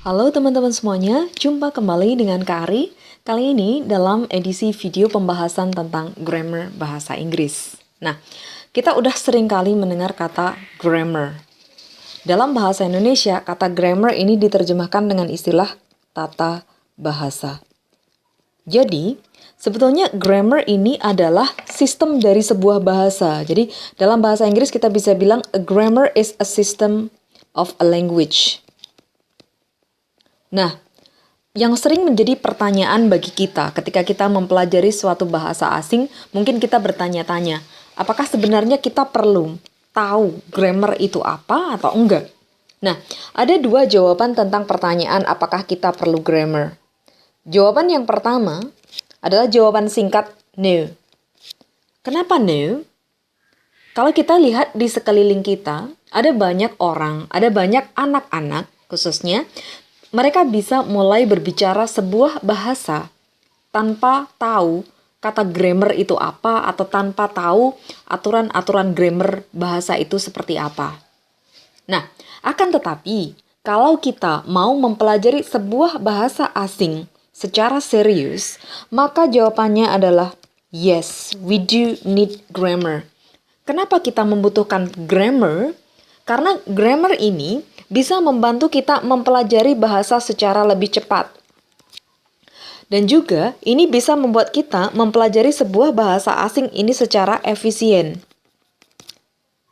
Halo teman-teman semuanya, jumpa kembali dengan Kak Ari. Kali ini dalam edisi video pembahasan tentang grammar bahasa Inggris. Nah, kita udah sering kali mendengar kata grammar. Dalam bahasa Indonesia, kata grammar ini diterjemahkan dengan istilah tata bahasa. Jadi, sebetulnya grammar ini adalah sistem dari sebuah bahasa. Jadi, dalam bahasa Inggris kita bisa bilang a grammar is a system of a language. Nah, yang sering menjadi pertanyaan bagi kita ketika kita mempelajari suatu bahasa asing, mungkin kita bertanya-tanya, apakah sebenarnya kita perlu tahu grammar itu apa atau enggak? Nah, ada dua jawaban tentang pertanyaan apakah kita perlu grammar. Jawaban yang pertama adalah jawaban singkat no. Kenapa no? Kalau kita lihat di sekeliling kita, ada banyak orang, ada banyak anak-anak khususnya, mereka bisa mulai berbicara sebuah bahasa tanpa tahu kata grammar itu apa atau tanpa tahu aturan-aturan grammar bahasa itu seperti apa. Nah, akan tetapi kalau kita mau mempelajari sebuah bahasa asing secara serius, maka jawabannya adalah yes, we do need grammar. Kenapa kita membutuhkan grammar? Karena grammar ini bisa membantu kita mempelajari bahasa secara lebih cepat. Dan juga ini bisa membuat kita mempelajari sebuah bahasa asing ini secara efisien.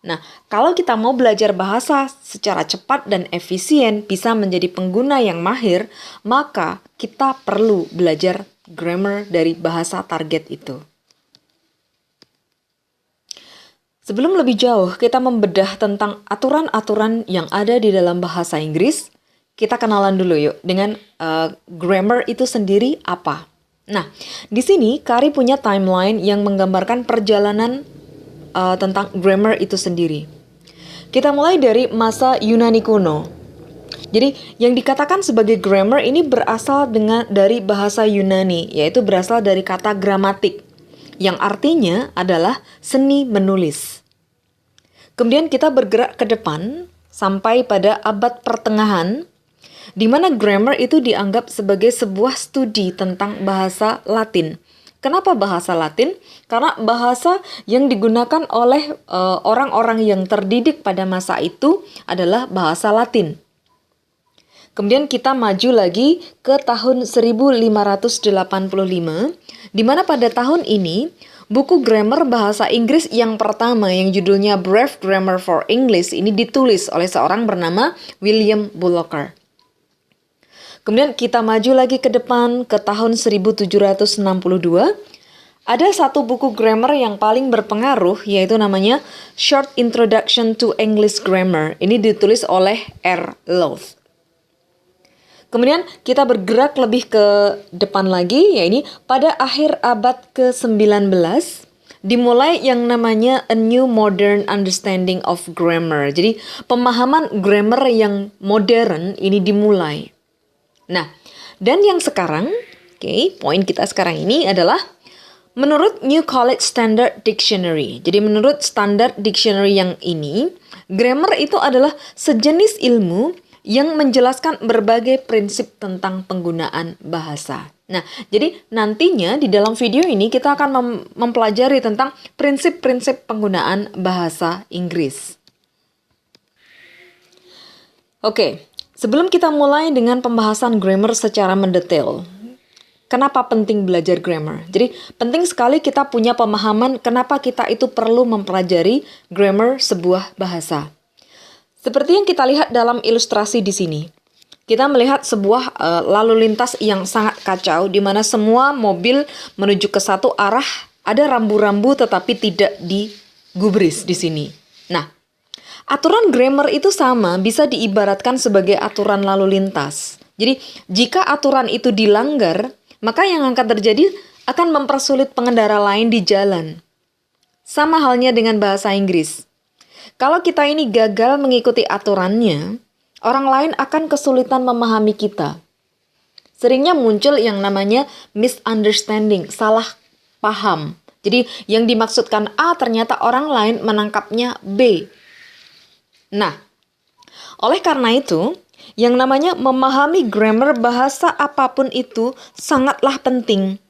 Nah, kalau kita mau belajar bahasa secara cepat dan efisien, bisa menjadi pengguna yang mahir, maka kita perlu belajar grammar dari bahasa target itu. Sebelum lebih jauh, kita membedah tentang aturan-aturan yang ada di dalam bahasa Inggris. Kita kenalan dulu yuk dengan grammar itu sendiri apa. Nah, di sini Kari punya timeline yang menggambarkan perjalanan tentang grammar itu sendiri. Kita mulai dari masa Yunani kuno. Jadi, yang dikatakan sebagai grammar ini berasal dari bahasa Yunani, yaitu berasal dari kata gramatik, yang artinya adalah seni menulis. Kemudian kita bergerak ke depan sampai pada abad pertengahan, di mana grammar itu dianggap sebagai sebuah studi tentang bahasa Latin. Kenapa bahasa Latin? Karena bahasa yang digunakan oleh orang-orang yang terdidik pada masa itu adalah bahasa Latin. Kemudian kita maju lagi ke tahun 1585, di mana pada tahun ini, buku grammar bahasa Inggris yang pertama yang judulnya Brief Grammar for English ini ditulis oleh seorang bernama William Bullocker. Kemudian kita maju lagi ke depan ke tahun 1762. Ada satu buku grammar yang paling berpengaruh, yaitu namanya Short Introduction to English Grammar. Ini ditulis oleh R. Lowth. Kemudian kita bergerak lebih ke depan lagi, yaitu pada akhir abad ke-19 dimulai yang namanya A New Modern Understanding of Grammar. Jadi pemahaman grammar yang modern ini dimulai. Nah, dan yang sekarang, poin kita sekarang ini adalah menurut New College Standard Dictionary. Jadi menurut standar dictionary yang ini, grammar itu adalah sejenis ilmu yang menjelaskan berbagai prinsip tentang penggunaan bahasa. Nah, jadi nantinya di dalam video ini kita akan mempelajari tentang prinsip-prinsip penggunaan bahasa Inggris. Oke, sebelum kita mulai dengan pembahasan grammar secara mendetail, kenapa penting belajar grammar? Jadi penting sekali kita punya pemahaman kenapa kita itu perlu mempelajari grammar sebuah bahasa. Seperti yang kita lihat dalam ilustrasi di sini, kita melihat sebuah lalu lintas yang sangat kacau, di mana semua mobil menuju ke satu arah, ada rambu-rambu tetapi tidak digubris di sini. Nah, aturan grammar itu sama, bisa diibaratkan sebagai aturan lalu lintas. Jadi, jika aturan itu dilanggar, maka yang akan terjadi akan mempersulit pengendara lain di jalan. Sama halnya dengan bahasa Inggris. Kalau kita ini gagal mengikuti aturannya, orang lain akan kesulitan memahami kita. Seringnya muncul yang namanya misunderstanding, salah paham. Jadi yang dimaksudkan A ternyata orang lain menangkapnya B. Nah, oleh karena itu, Yang namanya memahami grammar bahasa apapun itu sangatlah penting.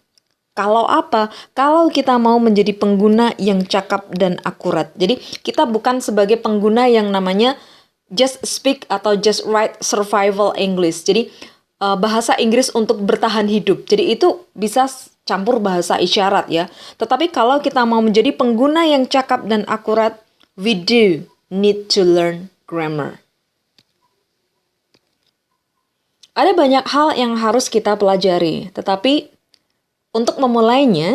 Kalau apa? Kalau kita mau menjadi pengguna yang cakap dan akurat. Jadi kita bukan sebagai pengguna yang namanya just speak atau just write survival English. Jadi bahasa Inggris untuk bertahan hidup. Jadi itu bisa campur bahasa isyarat ya. Tetapi kalau kita mau menjadi pengguna yang cakap dan akurat, we do need to learn grammar. Ada banyak hal yang harus kita pelajari, tetapi untuk memulainya,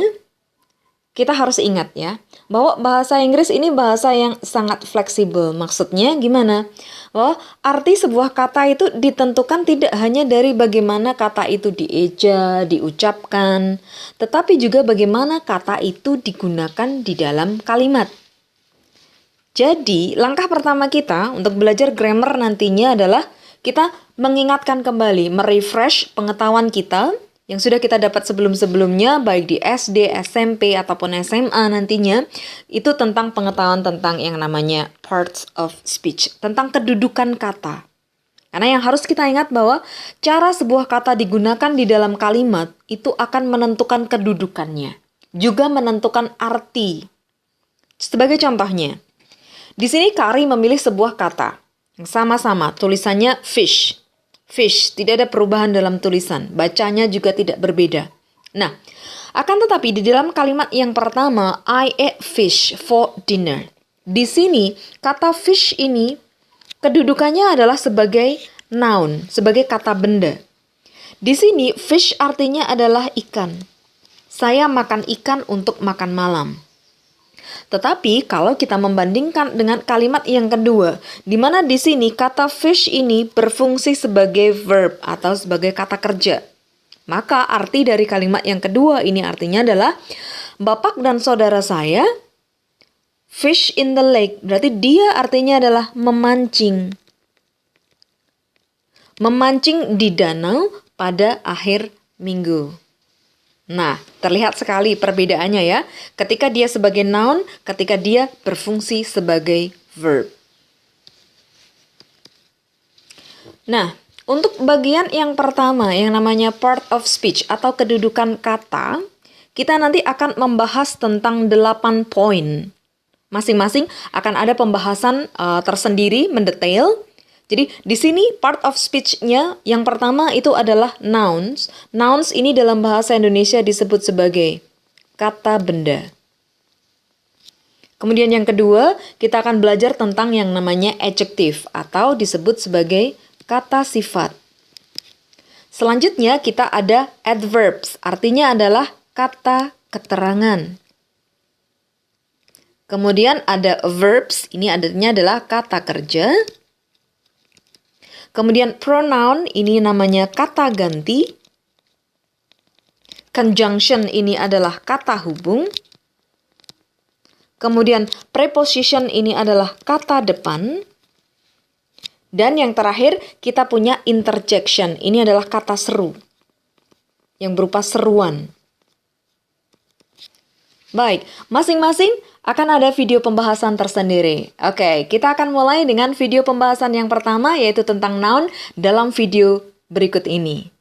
kita harus ingat ya, bahwa bahasa Inggris ini bahasa yang sangat fleksibel. Maksudnya gimana? Bahwa arti sebuah kata itu ditentukan tidak hanya dari bagaimana kata itu dieja, diucapkan, tetapi juga bagaimana kata itu digunakan di dalam kalimat. Jadi, langkah pertama kita untuk belajar grammar nantinya adalah kita mengingatkan kembali, merefresh pengetahuan kita yang sudah kita dapat sebelum-sebelumnya, baik di SD, SMP, ataupun SMA nantinya, itu tentang pengetahuan tentang yang namanya parts of speech, tentang kedudukan kata. Karena yang harus kita ingat bahwa cara sebuah kata digunakan di dalam kalimat itu akan menentukan kedudukannya, juga menentukan arti. Sebagai contohnya, di sini Kari memilih sebuah kata yang sama-sama tulisannya fish. Fish, tidak ada perubahan dalam tulisan. Bacanya juga tidak berbeda. Nah, akan tetapi di dalam kalimat yang pertama, I ate fish for dinner. Di sini, kata fish ini kedudukannya adalah sebagai noun, sebagai kata benda. Di sini, fish artinya adalah ikan. Saya makan ikan untuk makan malam. Tetapi kalau kita membandingkan dengan kalimat yang kedua, di mana di sini kata fish ini berfungsi sebagai verb atau sebagai kata kerja. Maka arti dari kalimat yang kedua ini artinya adalah bapak dan saudara saya fish in the lake. Berarti dia artinya adalah memancing. Memancing di danau pada akhir minggu. Nah, terlihat sekali perbedaannya ya. Ketika dia sebagai noun, ketika dia berfungsi sebagai verb. Nah, untuk bagian yang pertama yang namanya part of speech atau kedudukan kata, kita nanti akan membahas tentang 8 poin. Masing-masing akan ada pembahasan tersendiri, mendetail. Jadi di sini part of speech-nya yang pertama itu adalah nouns. Nouns ini dalam bahasa Indonesia disebut sebagai kata benda. Kemudian yang kedua, kita akan belajar tentang yang namanya adjective atau disebut sebagai kata sifat. Selanjutnya kita ada adverbs, artinya adalah kata keterangan. Kemudian ada verbs, ini artinya adalah kata kerja. Kemudian pronoun ini namanya kata ganti. Conjunction ini adalah kata hubung. Kemudian preposition ini adalah kata depan. Dan yang terakhir kita punya interjection. Ini adalah kata seru yang berupa seruan. Baik, masing-masing akan ada video pembahasan tersendiri. Oke, kita akan mulai dengan video pembahasan yang pertama yaitu tentang noun dalam video berikut ini.